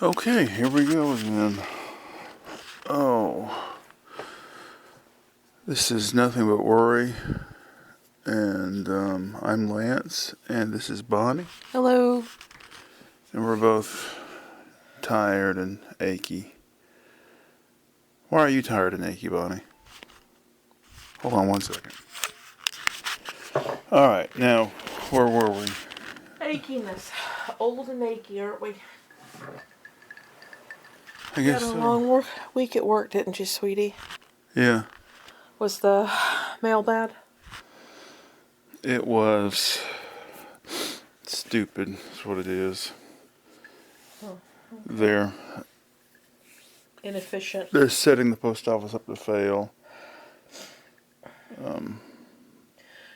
Okay, here we go again. Oh, this is Nothing But Worry, and I'm Lance, and this is Bonnie, Hello. and we're both tired and achy. Why are you tired and achy, Bonnie? Hold on 1 second. Alright, now, where were we? Achiness. Old and achy, aren't we? I guess Had a so. long week at work, didn't you, sweetie? Yeah, Was the mail bad? it was stupid, is what it is. Oh, They're inefficient. setting the post office up to fail.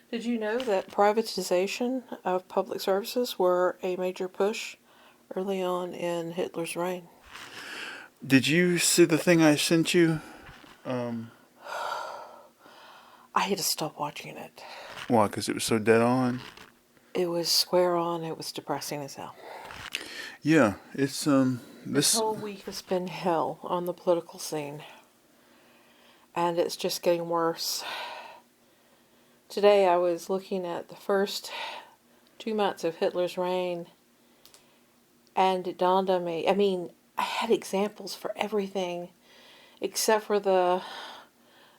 Did you know that privatization of public services were a major push early on in Hitler's reign? Did you see the thing I sent you? I had to stop watching it. Why? Because it was so dead on? It was square on. It was depressing as hell. Yeah, it's, This whole week has been hell on the political scene. And it's just getting worse. Today I was looking at the first 2 months of Hitler's reign, and it dawned on me. I mean, I had examples for everything except for the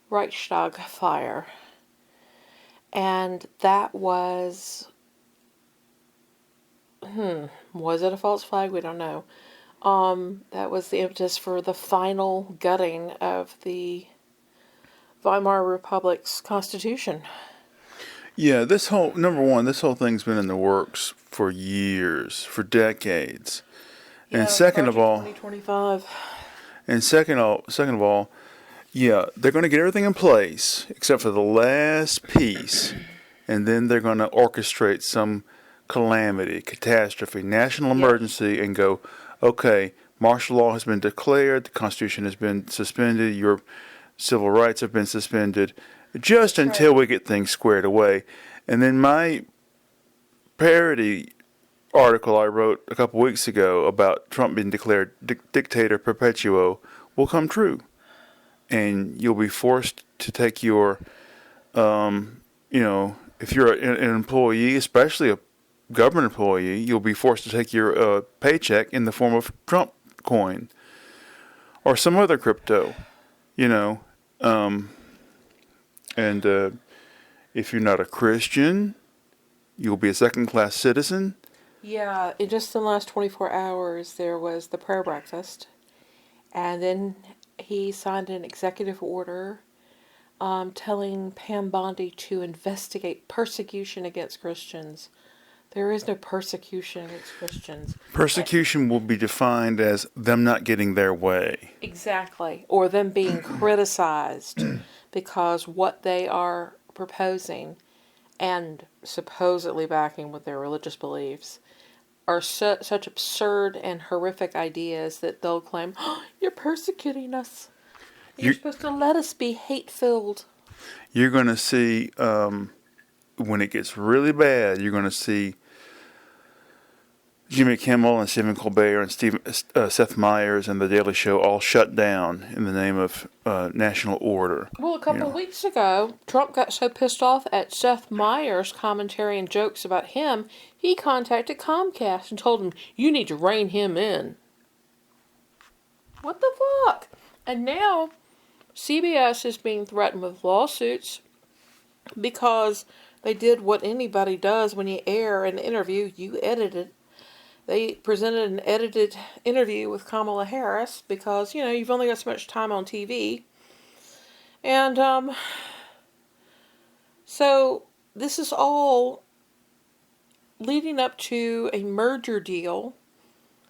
Reichstag fire. And that was it a false flag? We don't know. That was the impetus for the final gutting of the Weimar Republic's constitution. yeah, this whole thing's been in the works for years, for decades. Yeah, And second of all, 2025. second of all, yeah, they're going to get everything in place except for the last piece, and then they're going to orchestrate some calamity, catastrophe, national emergency, and go, okay, martial law has been declared, the Constitution has been suspended, your civil rights have been suspended, just until we get things squared away. And then my parody article I wrote a couple weeks ago about Trump being declared dictator perpetuo will come true. And you'll be forced to take your, if you're an employee, especially a government employee, you'll be forced to take your paycheck in the form of Trump coin or some other crypto, and if you're not a Christian, you'll be a second-class citizen. Yeah, in just the last 24 hours, there was the prayer breakfast. And then he signed an executive order telling Pam Bondi to investigate persecution against Christians. There is no persecution against Christians. Persecution will be defined as them not getting their way. Exactly. Or them being criticized because what they are proposing and supposedly backing with their religious beliefs are such absurd and horrific ideas that they'll claim, oh, you're persecuting us. You're supposed to let us be hate-filled. You're going to see, when it gets really bad, you're going to see Jimmy Kimmel and Stephen Colbert and Seth Meyers and The Daily Show all shut down in the name of national order. Well, a couple of weeks ago, Trump got so pissed off at Seth Meyers' commentary and jokes about him, he contacted Comcast and told them, you need to rein him in. What the fuck? And now, CBS is being threatened with lawsuits because they did what anybody does when you air an interview, you edit it. They presented an edited interview with Kamala Harris because, you've only got so much time on TV. And, so this is all leading up to a merger deal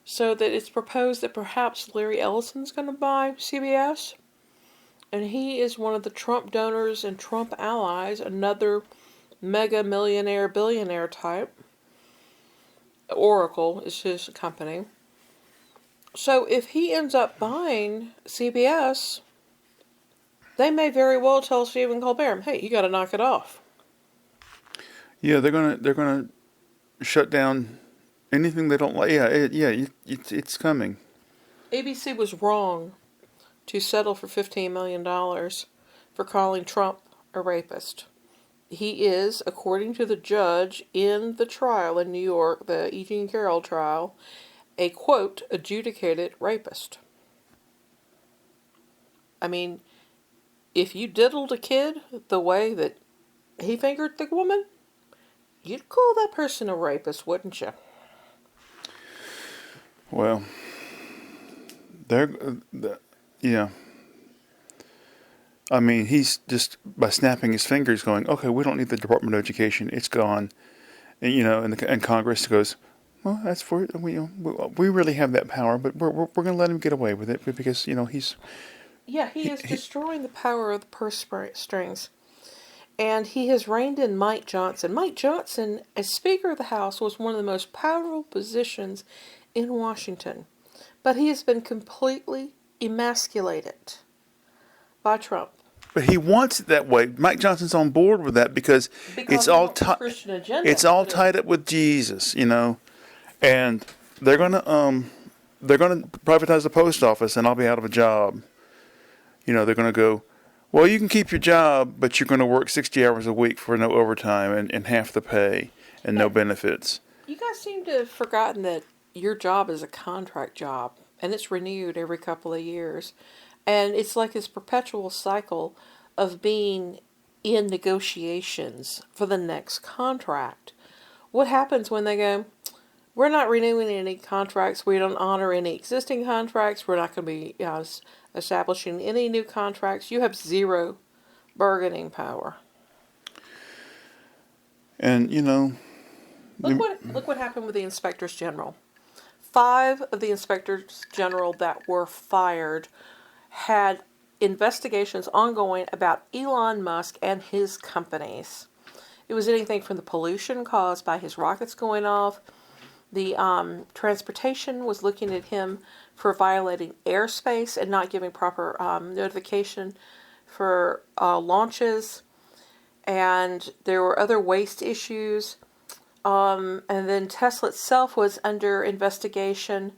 so that it's proposed that perhaps Larry Ellison's going to buy CBS. And he is one of the Trump donors and Trump allies, another mega millionaire, billionaire type. Oracle is his company. So if he ends up buying CBS, they may very well tell Stephen Colbert, hey, you got to knock it off. Yeah, they're gonna shut down anything they don't like. Yeah, it's coming. ABC was wrong to settle for $15 million for calling Trump a rapist. He is, according to the judge in the trial in New York, the E. Jean Carroll trial, a, quote, adjudicated rapist. I mean, if you diddled a kid the way that he fingered the woman, you'd call that person a rapist, wouldn't you? Well, they're, yeah. I mean, he's just by snapping his fingers, going, "Okay, we don't need the Department of Education; it's gone." And and Congress goes, "Well, that's for we really have that power, but we're going to let him get away with it because he's." Yeah, he is destroying the power of the purse strings. And he has reined in Mike Johnson. Mike Johnson, as Speaker of the House, was one of the most powerful positions in Washington. But he has been completely emasculated by Trump. But he wants it that way. Mike Johnson's on board with that because it's all Christian agenda. It's all tied up with Jesus, and they're gonna privatize the post office, and I'll be out of a job. They're gonna go, well, you can keep your job, but you're gonna work 60 hours a week for no overtime and half the pay and no benefits. You guys seem to have forgotten that your job is a contract job, and it's renewed every couple of years. And it's like this perpetual cycle of being in negotiations for the next contract. What happens when they go, we're not renewing any contracts, we don't honor any existing contracts, we're not going to be establishing any new contracts? You have zero bargaining power. And, Look what happened with the inspectors general. 5 of the inspectors general that were fired had investigations ongoing about Elon Musk and his companies. It was anything from the pollution caused by his rockets going off. The transportation was looking at him for violating airspace and not giving proper notification for launches. And there were other waste issues. And then Tesla itself was under investigation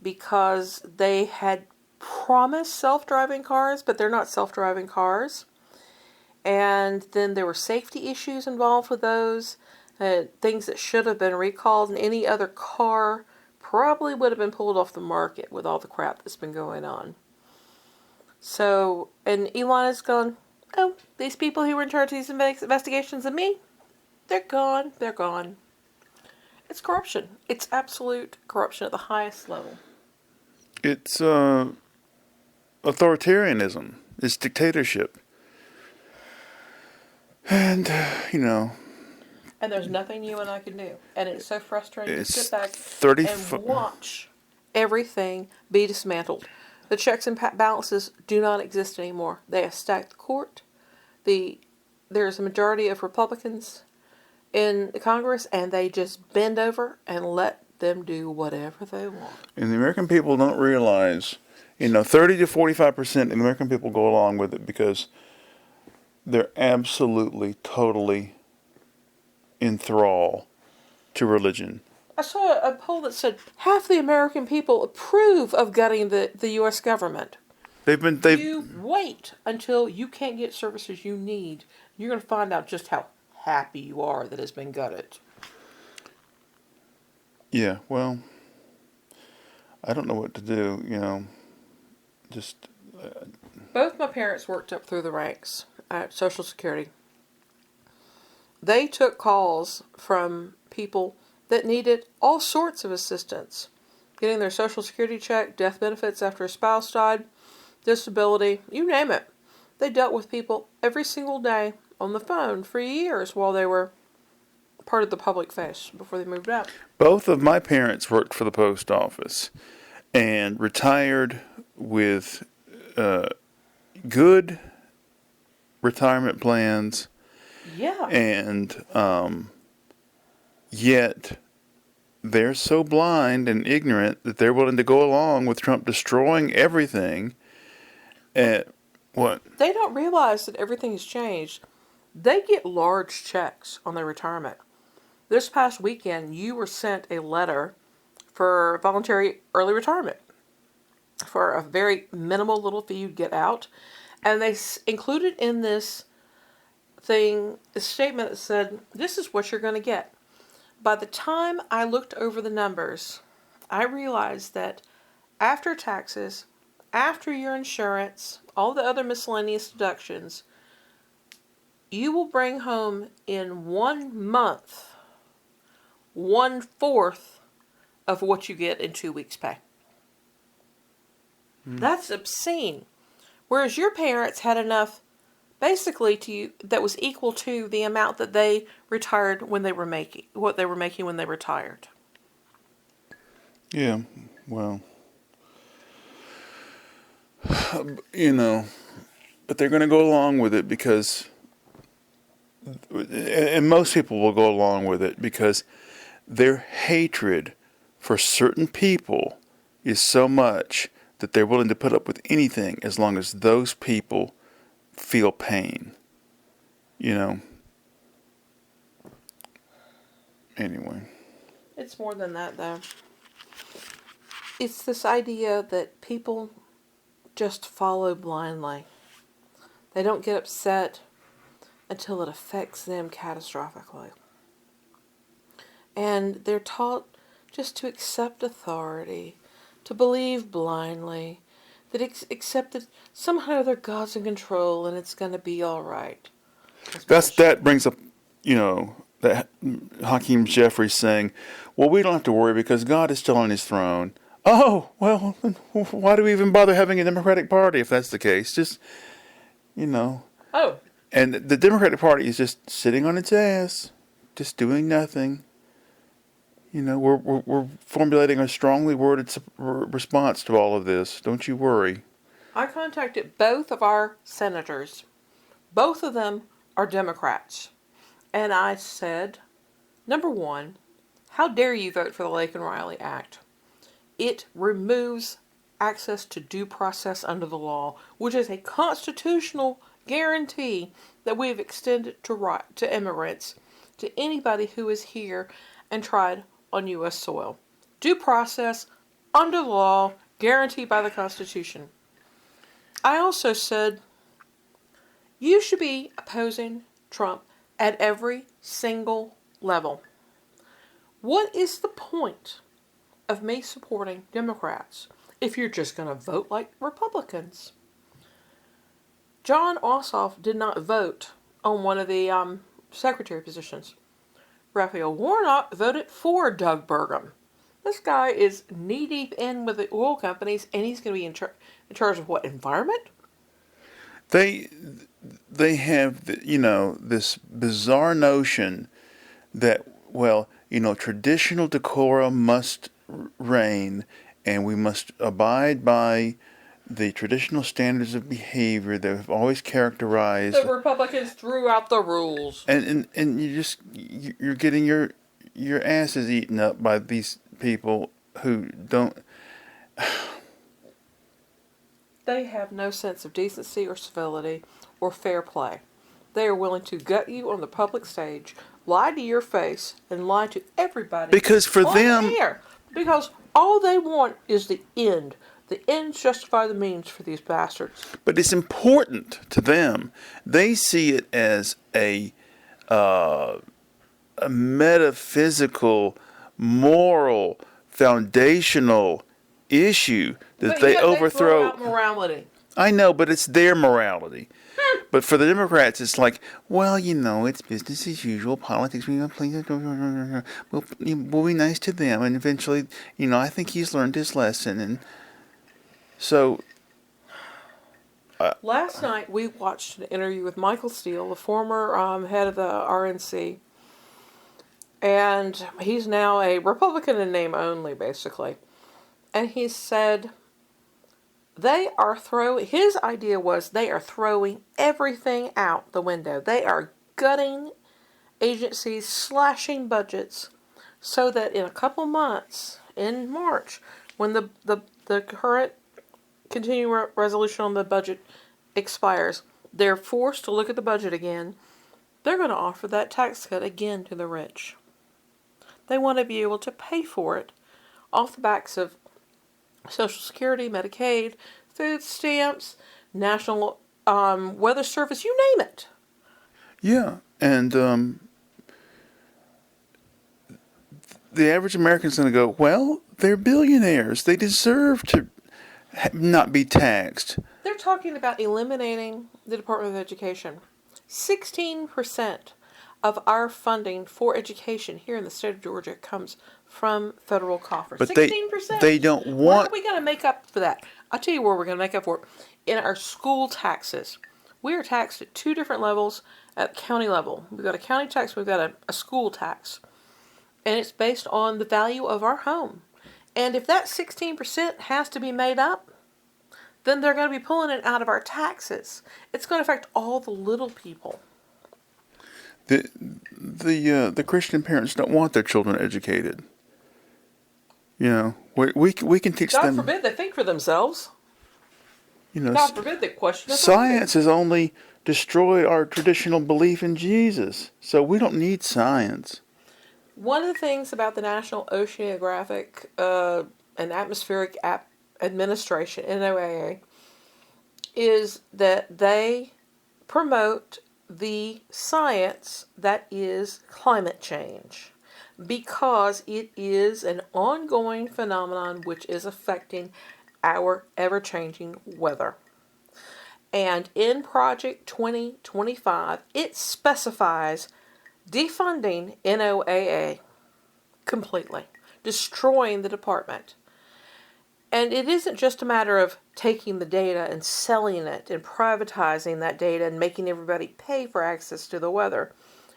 because they had promised self-driving cars, but they're not self-driving cars. And then there were safety issues involved with those, things that should have been recalled, and any other car probably would have been pulled off the market with all the crap that's been going on. So, and Elon has gone, oh, these people who were in charge of these investigations of me, they're gone, they're gone. It's corruption. It's absolute corruption at the highest level. It's authoritarianism. It's dictatorship. And, And there's nothing you and I can do. And it's so frustrating to sit back and watch everything be dismantled. The checks and balances do not exist anymore. They have stacked the court. There's a majority of Republicans in Congress, and they just bend over and let them do whatever they want. And the American people don't realize, 30 to 45% of the American people go along with it because they're absolutely, totally enthralled to religion. I saw a poll that said half the American people approve of gutting the U.S. government. You wait until you can't get services you need. You're going to find out just how happy you are that it's been gutted. Yeah, well, I don't know what to do, just... Both my parents worked up through the ranks at Social Security. They took calls from people that needed all sorts of assistance. Getting their Social Security check, death benefits after a spouse died, disability, you name it. They dealt with people every single day on the phone for years while they were part of the public face before they moved out. Both of my parents worked for the post office and retired with good retirement plans. Yeah. And yet they're so blind and ignorant that they're willing to go along with Trump destroying everything. What? They don't realize that everything has changed. They get large checks on their retirement. This past weekend, you were sent a letter for voluntary early retirement. for a very minimal little fee you get out. And they included in this thing a statement that said, this is what you're going to get. By the time I looked over the numbers, I realized that after taxes, after your insurance, all the other miscellaneous deductions, you will bring home in 1 month 1/4 of what you get in 2 weeks' pay. That's obscene. Whereas your parents had enough basically that was equal to the amount that they retired when they were making, what they were making when they retired. Yeah, well, you know, but they're going to go along with it because, and most people will go along with it because their hatred for certain people is so much that they're willing to put up with anything as long as those people feel pain. You know? Anyway. It's more than that, though. It's this idea that people just follow blindly. They don't get upset until it affects them catastrophically. And they're taught just to accept authority, to believe blindly, that accept that somehow their God's in control and it's going to be all right. That brings up, that Hakeem Jeffries saying, well, we don't have to worry because God is still on his throne. Oh, well, why do we even bother having a Democratic Party if that's the case? Just, Oh. And the Democratic Party is just sitting on its ass, just doing nothing. We're formulating a strongly worded response to all of this. Don't you worry. I contacted both of our senators. Both of them are Democrats. And I said, number one, how dare you vote for the Laken Riley Act? It removes access to due process under the law, which is a constitutional guarantee that we've extended to immigrants, to anybody who is here and tried on U.S. soil. Due process under the law, guaranteed by the Constitution. I also said, you should be opposing Trump at every single level. What is the point of me supporting Democrats if you're just going to vote like Republicans? John Ossoff did not vote on one of the secretary positions. Raphael Warnock voted for Doug Burgum. This guy is knee-deep in with the oil companies, and he's going to be in charge of what, environment? They have, this bizarre notion that, traditional decorum must reign, and we must abide by the traditional standards of behavior that have always characterized. The Republicans threw out the rules, and you're getting your asses eaten up by these people who don't. They have no sense of decency or civility or fair play. They are willing to gut you on the public stage, lie to your face, and lie to everybody. Because for them, air. Because all they want is the end. The ends justify the means for these bastards. But it's important to them. They see it as a metaphysical, moral, foundational issue that they overthrow. They throw out morality. I know, but it's their morality. But for the Democrats, it's like, it's business as usual. Politics, we'll be nice to them, and eventually, I think he's learned his lesson, and so. Last night we watched an interview with Michael Steele, the former head of the RNC, and he's now a Republican in name only, basically. And he said his idea was they are throwing everything out the window. They are gutting agencies, slashing budgets, so that in a couple months, in March, when the current continuing resolution on the budget expires, they're forced to look at the budget again. They're going to offer that tax cut again to the rich. They want to be able to pay for it off the backs of Social Security, Medicaid, food stamps, National Weather Service, you name it. Yeah, and the average American's going to go, well, they're billionaires. They deserve to not be taxed. They're talking about eliminating the Department of Education. 16% of our funding for education here in the state of Georgia comes from federal coffers. But 16%. they don't Where want. are we going to make up for that? I'll tell you where we're going to make up for it. In our school taxes. We are taxed at two different levels at county level. We've got a county tax, we've got a school tax. And it's based on the value of our home. And if that 16% has to be made up, then they're going to be pulling it out of our taxes. It's going to affect all the little people. The Christian parents don't want their children educated. You know, we can teach God them. forbid they think for themselves. You know, God forbid they question authority. science has only destroyed our traditional belief in Jesus. So we don't need science. One of the things about the National Oceanographic and Atmospheric Administration, NOAA, is that they promote the science that is climate change because it is an ongoing phenomenon which is affecting our ever-changing weather. And in Project 2025, it specifies defunding NOAA completely, destroying the department. And it isn't just a matter of taking the data and selling it and privatizing that data and making everybody pay for access to the weather.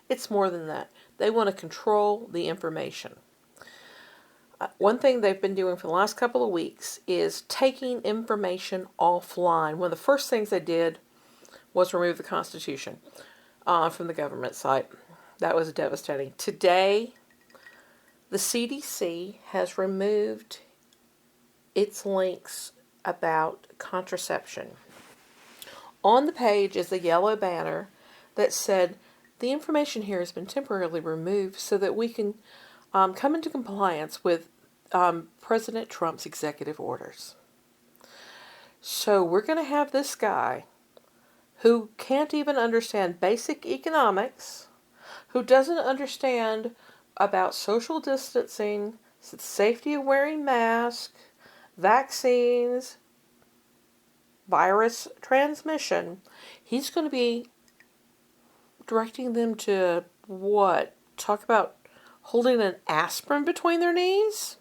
It's more than that. They want to control the information. One thing they've been doing for the last couple of weeks is taking information offline. One of the first things they did was remove the Constitution from the government site. That was devastating. Today, the CDC has removed its links about contraception. On the page is a yellow banner that said, the information here has been temporarily removed so that we can come into compliance with President Trump's executive orders. So we're going to have this guy who can't even understand basic economics, who doesn't understand about social distancing, safety of wearing masks, vaccines, virus transmission. He's going to be directing them to what? Talk about holding an aspirin between their knees?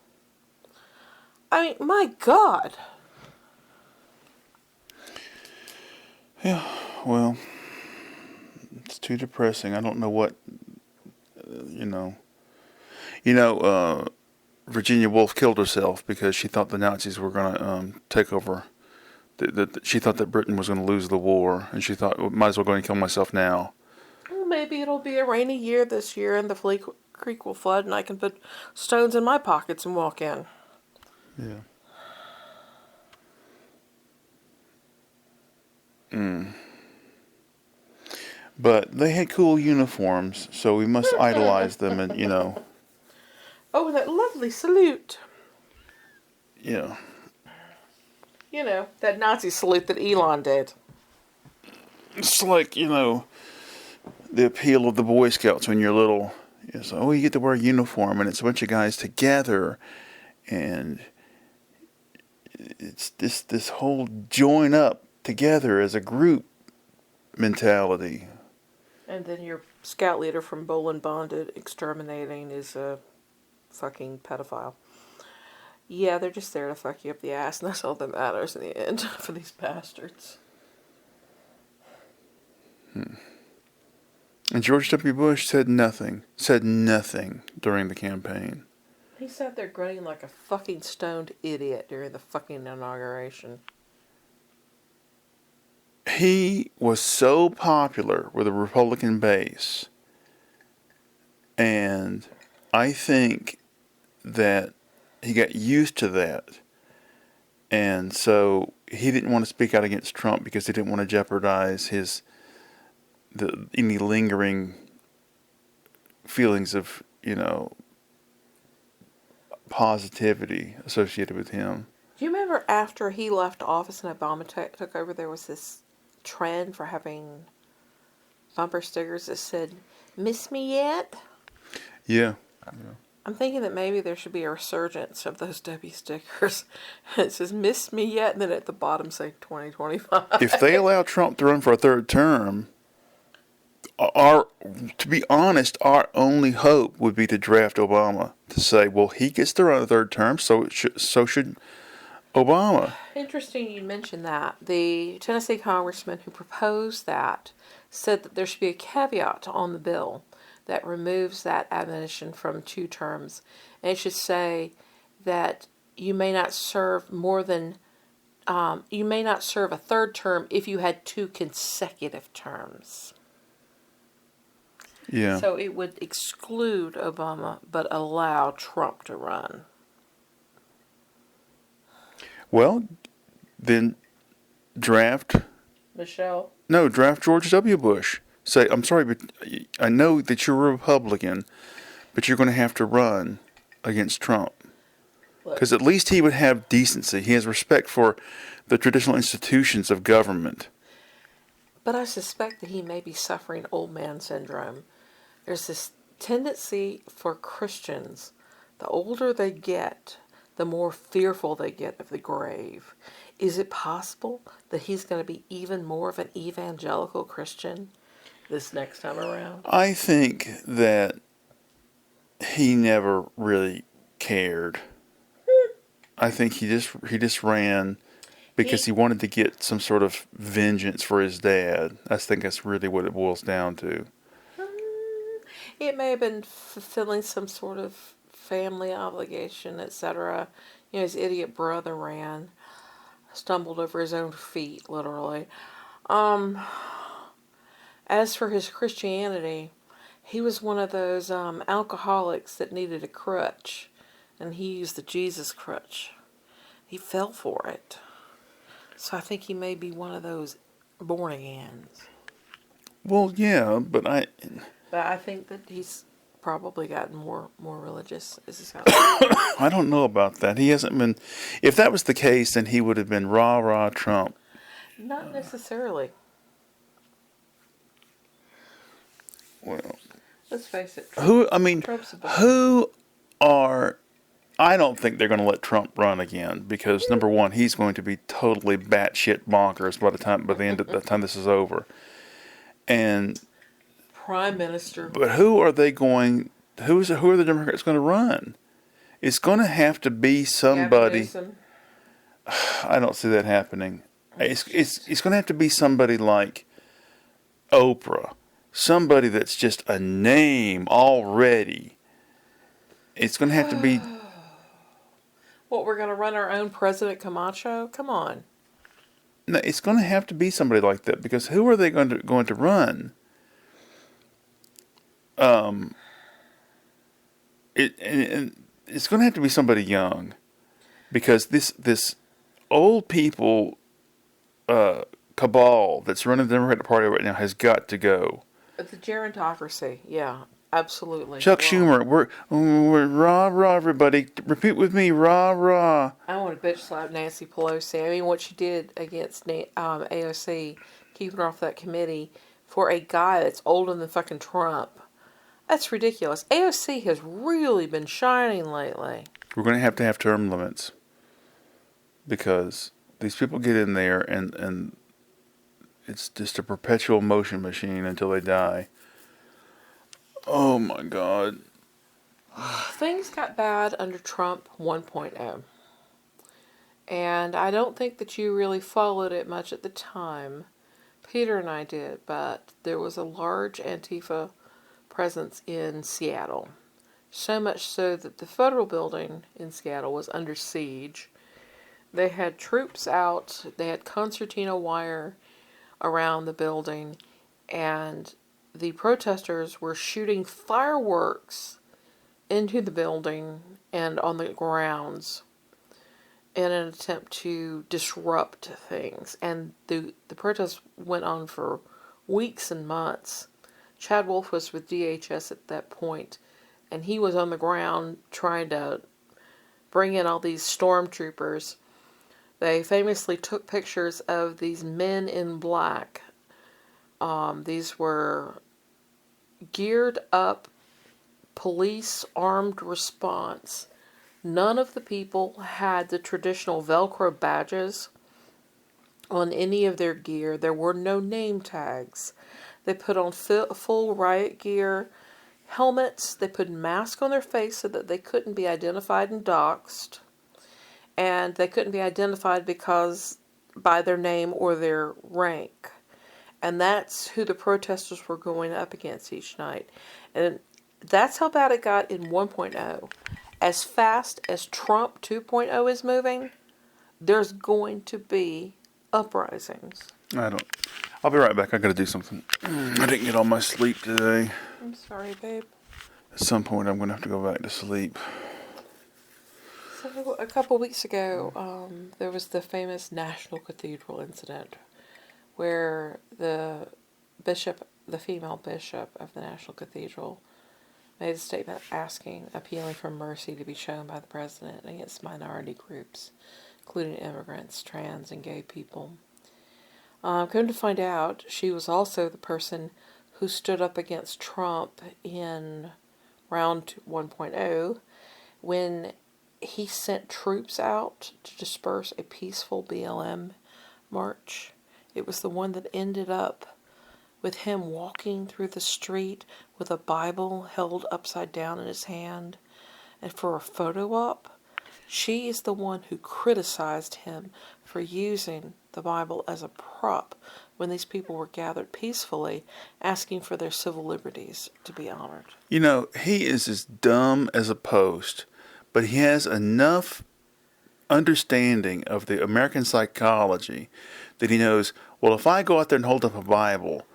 I mean, my God. Yeah, well, it's too depressing. I don't know what, Virginia Woolf killed herself because she thought the Nazis were going to take over. She thought that Britain was going to lose the war, and she thought, well, might as well go and kill myself now. Well, maybe it'll be a rainy year this year and the creek will flood and I can put stones in my pockets and walk in. Yeah. But they had cool uniforms, so we must idolize them and, Oh, and that lovely salute. Yeah. You know, that Nazi salute that Elon did. It's like, the appeal of the Boy Scouts when you're little. It's, you get to wear a uniform, and it's a bunch of guys together, and it's this whole join up together as a group mentality. And then your scout leader from Bolin Bonded exterminating is a fucking pedophile. Yeah, they're just there to fuck you up the ass, and that's all that matters in the end for these bastards. And George W. Bush said nothing during the campaign. He sat there grunting like a fucking stoned idiot during the fucking inauguration. He was so popular with the Republican base, and I think that he got used to that, and so he didn't want to speak out against Trump because he didn't want to jeopardize any lingering feelings of positivity associated with him. Do you remember after he left office and Obama took over, there was this trend for having bumper stickers that said, "Miss me yet?" Yeah. I'm thinking that maybe there should be a resurgence of those W stickers. It says "Miss me yet?" and then at the bottom say 2025. If they allow Trump to run for a third term, to be honest, our only hope would be to draft Obama, to say, well, he gets to run a third term, so should Obama. Interesting you mentioned that. The Tennessee congressman who proposed that said that there should be a caveat on the bill that removes that admonition from 2 terms. And it should say that you may not serve you may not serve a third term if you had 2 consecutive terms. Yeah. So it would exclude Obama but allow Trump to run. Well, then draft George W. Bush. Say, I'm sorry, but I know that you're a Republican, but you're going to have to run against Trump. Because at least he would have decency. He has respect for the traditional institutions of government. But I suspect that he may be suffering old man syndrome. There's this tendency for Christians, the older they get, the more fearful they get of the grave. Is it possible that he's going to be even more of an evangelical Christian this next time around? I think that he never really cared. I think he just ran because he wanted to get some sort of vengeance for his dad. I think that's really what it boils down to. It may have been fulfilling some sort of family obligation, etc. His idiot brother stumbled over his own feet, literally. As for his Christianity, he was one of those alcoholics that needed a crutch, and he used the Jesus crutch. He fell for it. So I think he may be one of those born agains. Well, yeah, but I think that he's probably gotten more religious as he's gotten I don't know about that. He hasn't been. If that was the case, then he would have been rah Trump. Not necessarily. Well, Let's face it. I don't think they're going to let Trump run again because number one, he's going to be totally batshit bonkers by the end of the time this is over. And Prime Minister. But who are the Democrats going to run? It's going to have to be somebody. I don't see that happening. It's going to have to be somebody like Oprah, somebody that's just a name already. It's going to have to be. What, we're going to run our own President Camacho? Come on. No, it's going to have to be somebody like that because who are they going to run? It's going to have to be somebody young, because this old people cabal that's running the Democratic Party right now has got to go. The gerontocracy, yeah, absolutely. Chuck Schumer, we're rah everybody. Repeat with me, rah. I want to bitch slap Nancy Pelosi. I mean, what she did against AOC, keeping her off that committee for a guy that's older than fucking Trump. That's ridiculous. AOC has really been shining lately. We're going to have term limits because these people get in there and it's just a perpetual motion machine until they die. Oh my God. Things got bad under Trump 1.0. And I don't think that you really followed it much at the time. Peter and I did, but there was a large Antifa presence in Seattle. So much so that the federal building in Seattle was under siege. They had troops out, they had concertina wire around the building, and the protesters were shooting fireworks into the building and on the grounds in an attempt to disrupt things. And the protests went on for weeks and months. Chad Wolf was with DHS at that point, and he was on the ground trying to bring in all these stormtroopers. They famously took pictures of these men in black. These were geared up police armed response. None of the people had the traditional Velcro badges on any of their gear. There were no name tags. They put on full riot gear, helmets. They put masks on their face so that they couldn't be identified and doxxed. And they couldn't be identified because by their name or their rank. And that's who the protesters were going up against each night. And that's how bad it got in 1.0. As fast as Trump 2.0 is moving, there's going to be uprisings. I'll be right back. I gotta do something. I didn't get all my sleep today. I'm sorry, babe. At some point, I'm gonna have to go back to sleep. So, a couple weeks ago, there was the famous National Cathedral incident where the female bishop of the National Cathedral, made a statement appealing for mercy to be shown by the president against minority groups, including immigrants, trans, and gay people. Come to find out, she was also the person who stood up against Trump in round 1.0 when he sent troops out to disperse a peaceful BLM march. It was the one that ended up with him walking through the street with a Bible held upside down in his hand. And for a photo op, she is the one who criticized him for using the Bible as a prop when these people were gathered peacefully, asking for their civil liberties to be honored. You know, he is as dumb as a post, but he has enough understanding of the American psychology that he knows, well, if I go out there and hold up a Bible,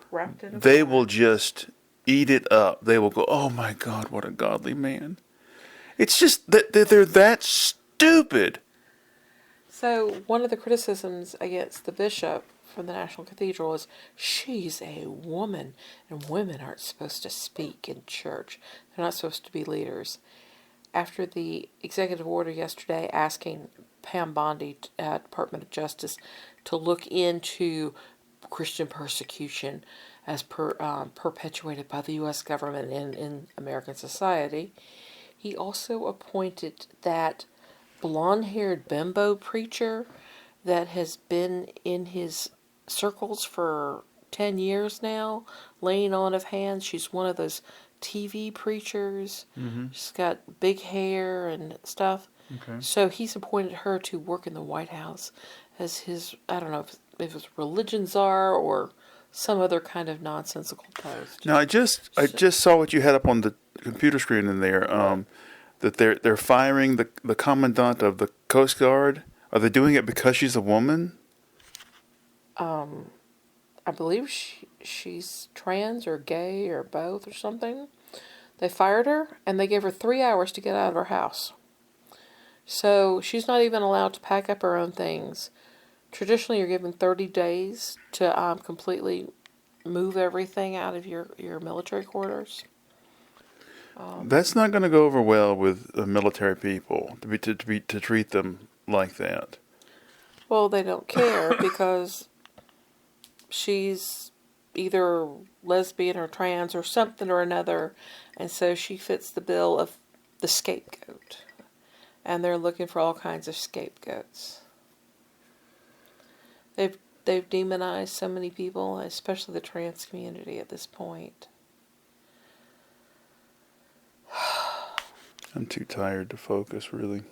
they will just eat it up. They will go, oh my God, what a godly man. It's just that they're that stupid. So one of the criticisms against the bishop from the National Cathedral is she's a woman and women aren't supposed to speak in church. They're not supposed to be leaders. After the executive order yesterday asking Pam Bondi at Department of Justice to look into Christian persecution as perpetuated by the U.S. government in American society, he also appointed that blonde-haired bimbo preacher that has been in his circles for 10 years now, laying on of hands. She's one of those TV preachers. Mm-hmm. She's got big hair and stuff. Okay. So he's appointed her to work in the White House as his, I don't know if it was religion czar or some other kind of nonsensical post. Now, I just saw what you had up on the computer screen in there, that they're firing the commandant of the Coast Guard. Are they doing it because she's a woman? I believe she's trans or gay or both or something. They fired her and they gave her 3 hours to get out of her house. So she's not even allowed to pack up her own things. Traditionally, you're given 30 days to completely move everything out of your military quarters. That's not going to go over well with military people to treat them like that. Well, they don't care because she's either lesbian or trans or something or another, and so she fits the bill of the scapegoat. And they're looking for all kinds of scapegoats. They've demonized so many people, especially the trans community at this point. I'm too tired to focus, really.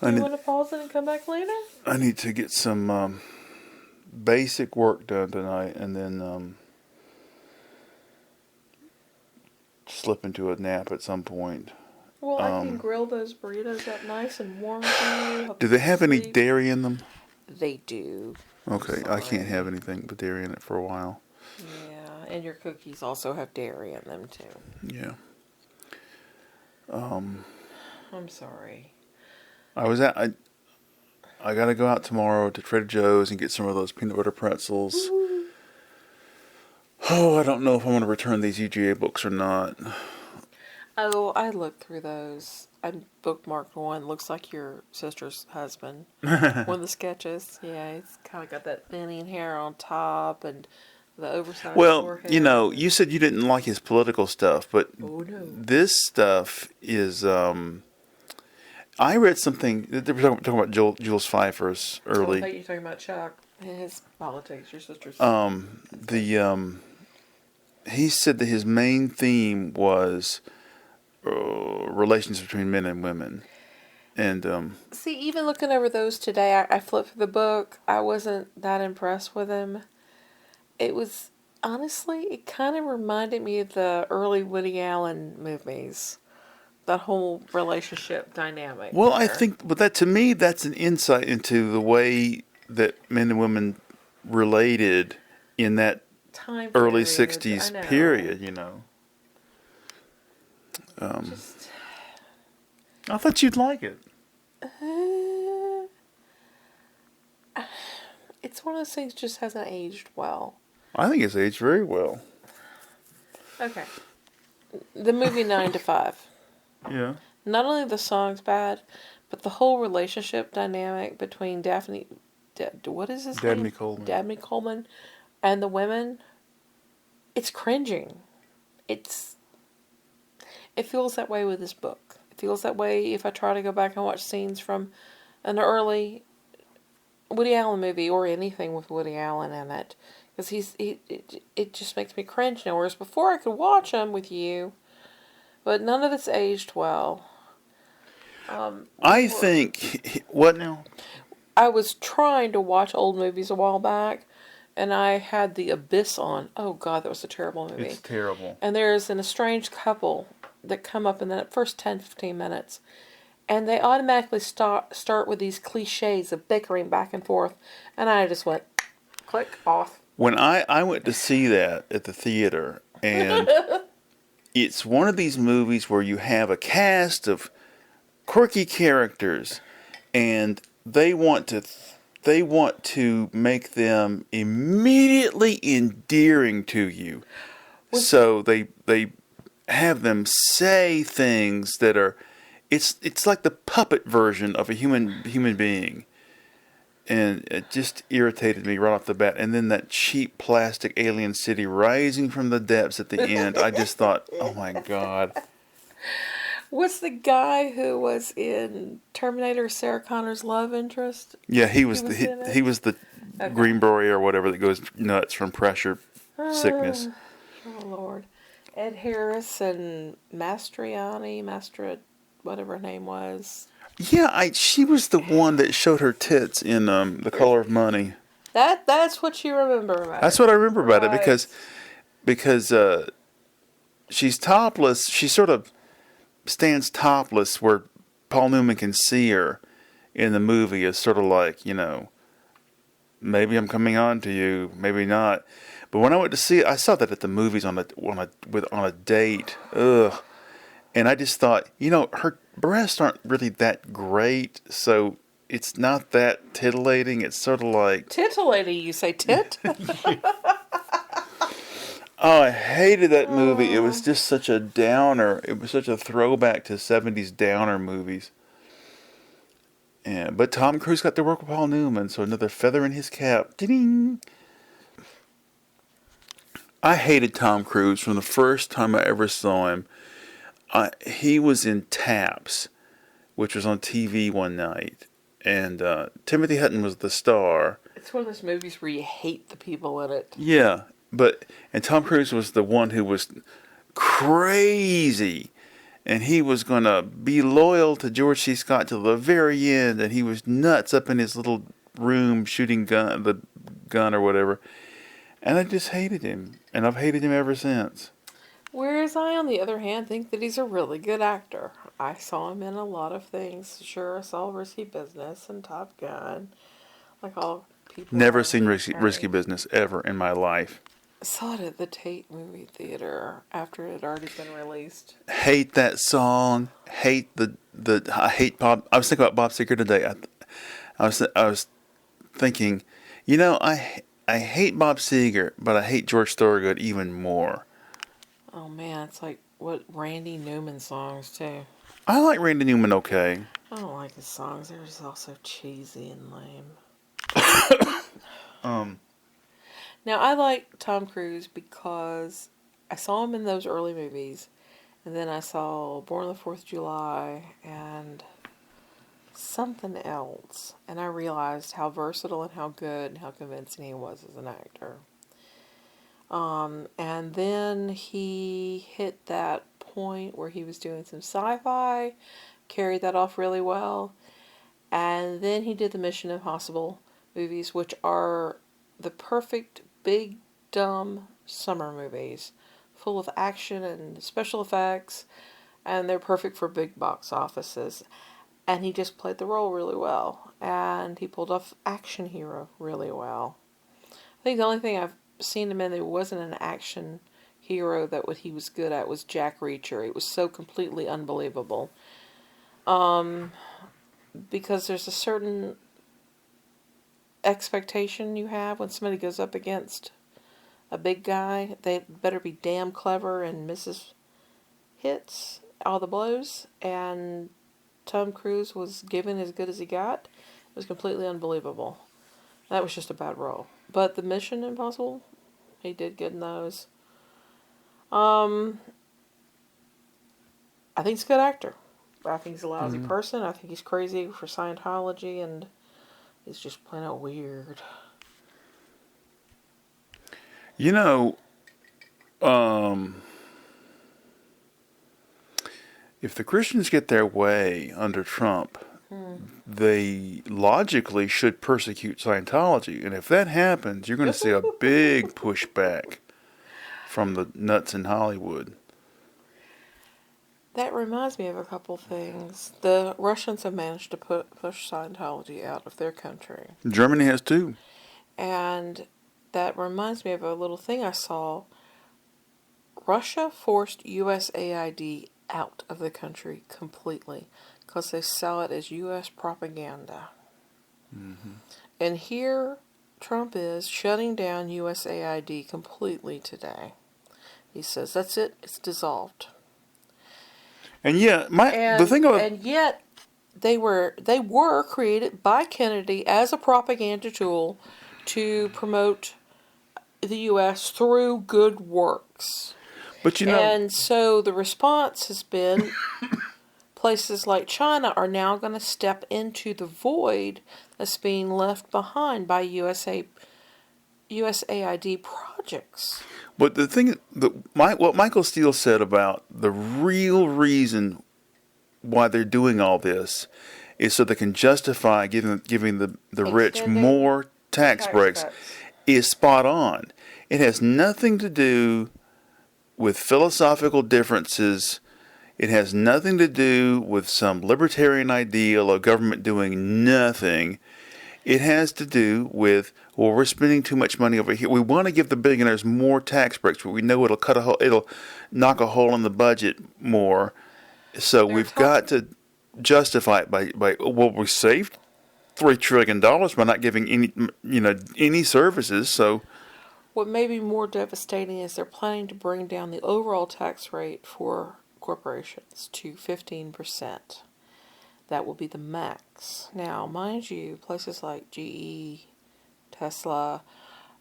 You want to pause it and come back later? I need to get some basic work done tonight and then slip into a nap at some point. Well, I can grill those burritos up nice and warm for you. Do they have any dairy in them? They do. Okay, I can't have anything with dairy in it for a while. Yeah, and your cookies also have dairy in them too. Yeah. I'm sorry. I got to go out tomorrow to Trader Joe's and get some of those peanut butter pretzels. Ooh. Oh, I don't know if I want to return these UGA books or not. Oh, I looked through those. I bookmarked one. Looks like your sister's husband. One of the sketches. Yeah, he's kind of got that thinning hair on top and the oversized Well, forehead. you said you didn't like his political stuff, but Oh no. this stuff is. I read something. They were talking about Jules Pfeiffer's Oh, I early. thought you were talking about Chuck and his politics. Your sister's. He said that his main theme was relations between men and women, and See, even looking over those today, I flipped through the book. I wasn't that impressed with him. It was honestly, it kind of reminded me of the early Woody Allen movies. That whole relationship dynamic. well, I there. think, but that to me, that's an insight into the way that men and women related in that Time early period, I '60s know. period. Just, I thought you'd like it. it's one of those things just hasn't aged well. I think it's aged very well. Okay. The movie 9 to 5. Yeah. Not only the song's bad, but the whole relationship dynamic between what is his Dabney name? Coleman. Dabney Coleman and the women. It's cringing. It feels that way with this book. It feels that way if I try to go back and watch scenes from an early Woody Allen movie or anything with Woody Allen in it. Because it just makes me cringe now. Whereas before I could watch them with you, but none of it's aged well. I think what now? I was trying to watch old movies a while back, and I had The Abyss on. Oh God, that was a terrible movie. It's terrible. And there's an estranged couple that come up in the first 10-15 minutes, and they automatically start with these cliches of bickering back and forth, and I just went, click, off. When I went to see that at the theater, and it's one of these movies where you have a cast of quirky characters, and they want to make them immediately endearing to you. So they have them say things that are it's like the puppet version of a human being. And it just irritated me right off the bat. And then that cheap plastic alien city rising from the depths at the end. I just thought, oh my God. Was the guy who was in Terminator Sarah Connor's love interest? Yeah, he was was in it? he was the Okay. Green Beret or whatever that goes nuts from pressure sickness. Oh Lord. Ed Harris and whatever her name was. Yeah, she was the one that showed her tits in The Color of Money. That's what you remember about That's it. what I remember about it Right. because she's topless. She sort of stands topless where Paul Newman can see her in the movie. It's sort of like, maybe I'm coming on to you, maybe not. But when I went to see it, I saw that at the movies on a date. Ugh. And I just thought, her breasts aren't really that great, so it's not that titillating. It's sort of like, Titillating, you say tit? oh, I hated that movie. It was just such a downer. It was such a throwback to 70s downer movies. But Tom Cruise got to work with Paul Newman, so another feather in his cap. Ding! I hated Tom Cruise from the first time I ever saw him. He was in Taps, which was on TV one night, and Timothy Hutton was the star. It's one of those movies where you hate the people in it. Yeah, and Tom Cruise was the one who was crazy, and he was going to be loyal to George C. Scott till the very end, and he was nuts up in his little room shooting the gun or whatever. And I just hated him, and I've hated him ever since. Whereas I, on the other hand, think that he's a really good actor. I saw him in a lot of things. Sure, I saw Risky Business and Top Gun. Like all people. Never seen Risky Business ever in my life. Saw it at the Tate movie theater after it had already been released. Hate that song. Hate I hate Bob. I was thinking about Bob Seger today. I was thinking, I hate Bob Seger, but I hate George Thorogood even more. Oh man, it's like what Randy Newman songs too. I like Randy Newman okay. I don't like his songs. They're just all so cheesy and lame. Um, Now, I like Tom Cruise because I saw him in those early movies, and then I saw Born on the 4th of July and something else, and I realized how versatile and how good and how convincing he was as an actor. And then he hit that point where he was doing some sci-fi, carried that off really well, and then he did the Mission Impossible movies, which are the perfect big dumb summer movies, full of action and special effects, and they're perfect for big box offices. And he just played the role really well, and he pulled off action hero really well. I think the only thing I've seen him in that wasn't an action hero that what he was good at was Jack Reacher. It was so completely unbelievable. Because there's a certain expectation you have when somebody goes up against a big guy. They better be damn clever and misses hits all the blows. And Tom Cruise was given as good as he got. It was completely unbelievable. That was just a bad role. But the Mission Impossible, he did good in those. I think he's a good actor. I think he's a lousy person. I think he's crazy for Scientology, and he's just plain out weird. you know, if the Christians get their way under Trump, they logically should persecute Scientology. And if that happens, you're going to see a big pushback from the nuts in Hollywood. That reminds me of a couple things. The Russians have managed to push Scientology out of their country. Germany has too. And that reminds me of a little thing I saw. Russia forced USAID out of the country completely because they saw it as U.S. propaganda. Mm-hmm. And here Trump is shutting down USAID completely today. He says, that's it, it's dissolved. And yeah, the thing about and yet they were created by Kennedy as a propaganda tool to promote the U.S. through good works. but And so the response has been places like China are now going to step into the void that's being left behind by USAID projects. But the thing, what Michael Steele said about the real reason why they're doing all this is so they can justify giving the rich Extending more tax breaks cuts. is spot on. It has nothing to do with philosophical differences. It has nothing to do with some libertarian ideal of government doing nothing. It has to do with, well, we're spending too much money over here. We want to give the billionaires more tax breaks, but we know it'll knock a hole in the budget more. So we've got to justify it by well, we saved $3 trillion by not giving any services. So What may be more devastating is they're planning to bring down the overall tax rate for corporations to 15%. That will be the max. Now, mind you, places like GE, Tesla,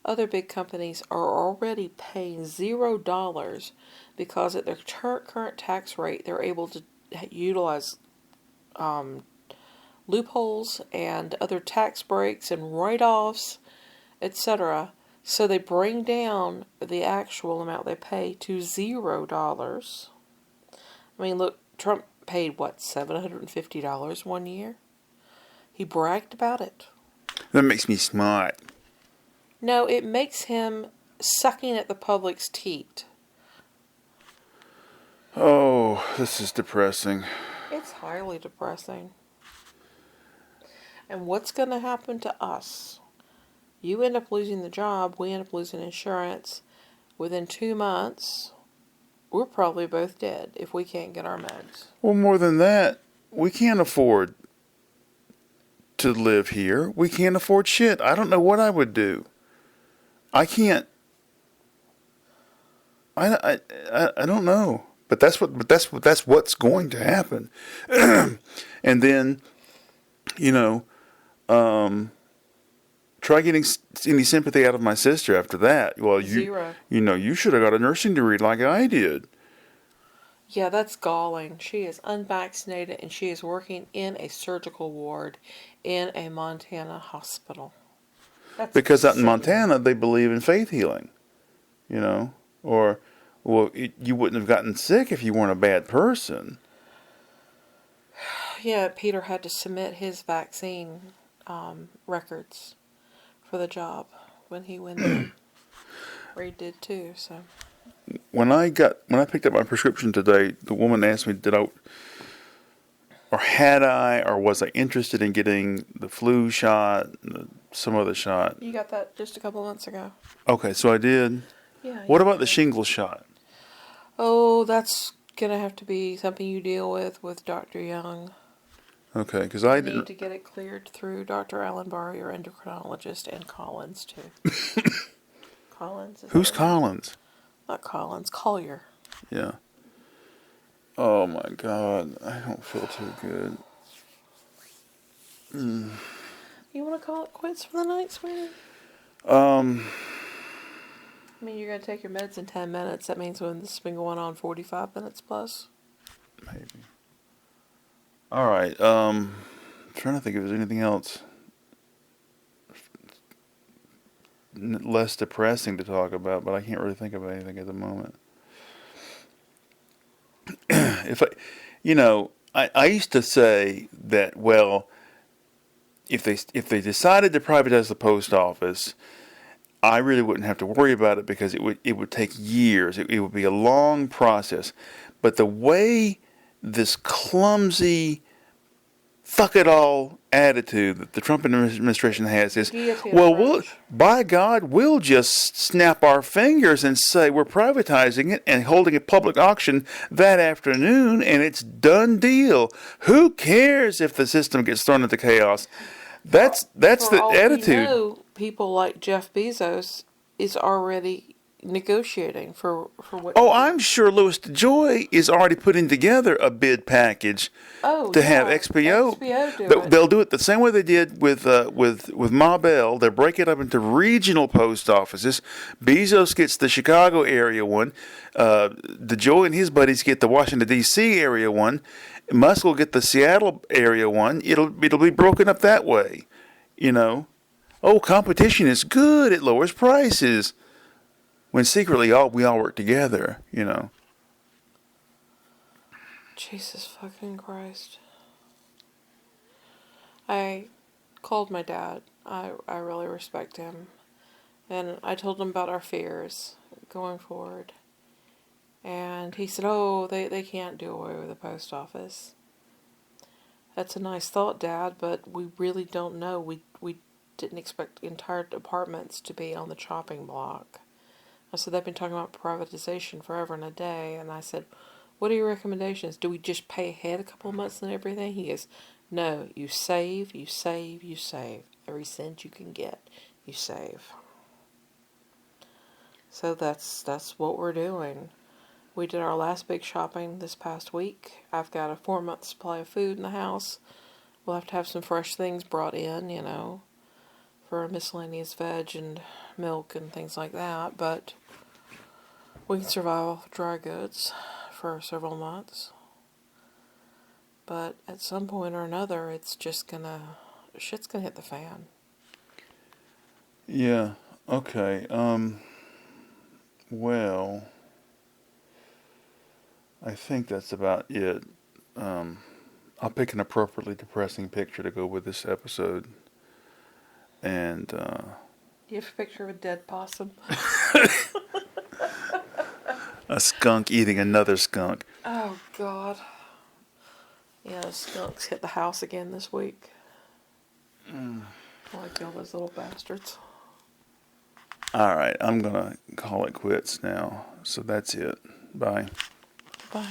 other big companies are already paying $0 because at their current tax rate, they're able to utilize loopholes and other tax breaks and write-offs, etc. So they bring down the actual amount they pay to $0. I mean, look, Trump paid, what, $750 one year? He bragged about it. that makes me smart. No, it makes him sucking at the public's teat. Oh, this is depressing. It's highly depressing. And what's going to happen to us? You end up losing the job, we end up losing insurance. Within 2 months, we're probably both dead if we can't get our meds. Well, more than that, we can't afford to live here. We can't afford shit. I don't know what I would do. I can't. I don't know. But that's what's going to happen. And then, you know, try getting any sympathy out of my sister after that. Well, Zero. You should have got a nursing degree like I did. Yeah, that's galling. She is unvaccinated and she is working in a surgical ward in a Montana hospital. That's Because out in insane. Montana, they believe in faith healing, you know, or, well, you wouldn't have gotten sick if you weren't a bad person. Yeah, Peter had to submit his vaccine records for the job when he went in. Reed did too, so. When I picked up my prescription today, the woman asked me, or was I interested in getting the flu shot, some other shot? You got that just a couple months ago. Okay, so I did. Yeah. What about the shingles shot? Oh, that's gonna have to be something you deal with Dr. Young. Okay, because I You need didn't. to get it cleared through Dr. Alan Barr, your endocrinologist, and Collins too. Collins. Who's Collins? Not Collins. Collier. Yeah. Oh my God, I don't feel too good. You want to call it quits for the night, sweetie? Um, I mean, you're gonna take your meds in 10 minutes. That means when this has been going on 45 minutes plus. maybe. All right. Trying to think if there's anything else less depressing to talk about, but I can't really think of anything at the moment. I used to say that, well, if they decided to privatize the post office, I really wouldn't have to worry about it because it would take years. It would be a long process. But the way this clumsy fuck it all attitude that the Trump administration has is, Guillotine well, approach. by God, we'll just snap our fingers and say we're privatizing it and holding a public auction that afternoon, and it's done deal. Who cares if the system gets thrown into chaos? That's For the all attitude. We know, people like Jeff Bezos is already negotiating for what. Oh, I'm sure Louis DeJoy is already putting together a bid package to have XPO. do it. They'll do it the same way they did with Ma Bell. They'll break it up into regional post offices. Bezos gets the Chicago area one. DeJoy and his buddies get the Washington D.C. area one. Musk will get the Seattle area one. It'll be broken up that way. You know, oh, competition is good. It lowers prices. When secretly we all work together, you know. Jesus fucking Christ. I called my dad. I really respect him. And I told him about our fears going forward. And he said, oh, they can't do away with the post office. That's a nice thought, Dad, but we really don't know. We didn't expect entire departments to be on the chopping block. I said, they've been talking about privatization forever and a day. And I said, what are your recommendations? Do we just pay ahead a couple of months and everything? He goes, no, you save, you save, you save. Every cent you can get, you save. So that's what we're doing. We did our last big shopping this past week. I've got a 4-month supply of food in the house. We'll have to have some fresh things brought in, you know, for miscellaneous veg and milk and things like that, but we can survive off dry goods for several months. But at some point or another, shit's gonna hit the fan. Yeah. Okay. Well, I think that's about it. I'll pick an appropriately depressing picture to go with this episode. And You have a picture of a dead possum. a skunk eating another skunk. Oh, God. Yeah, the skunks hit the house again this week. I kill those little bastards. All right, I'm going to call it quits now. So that's it. Bye. Bye.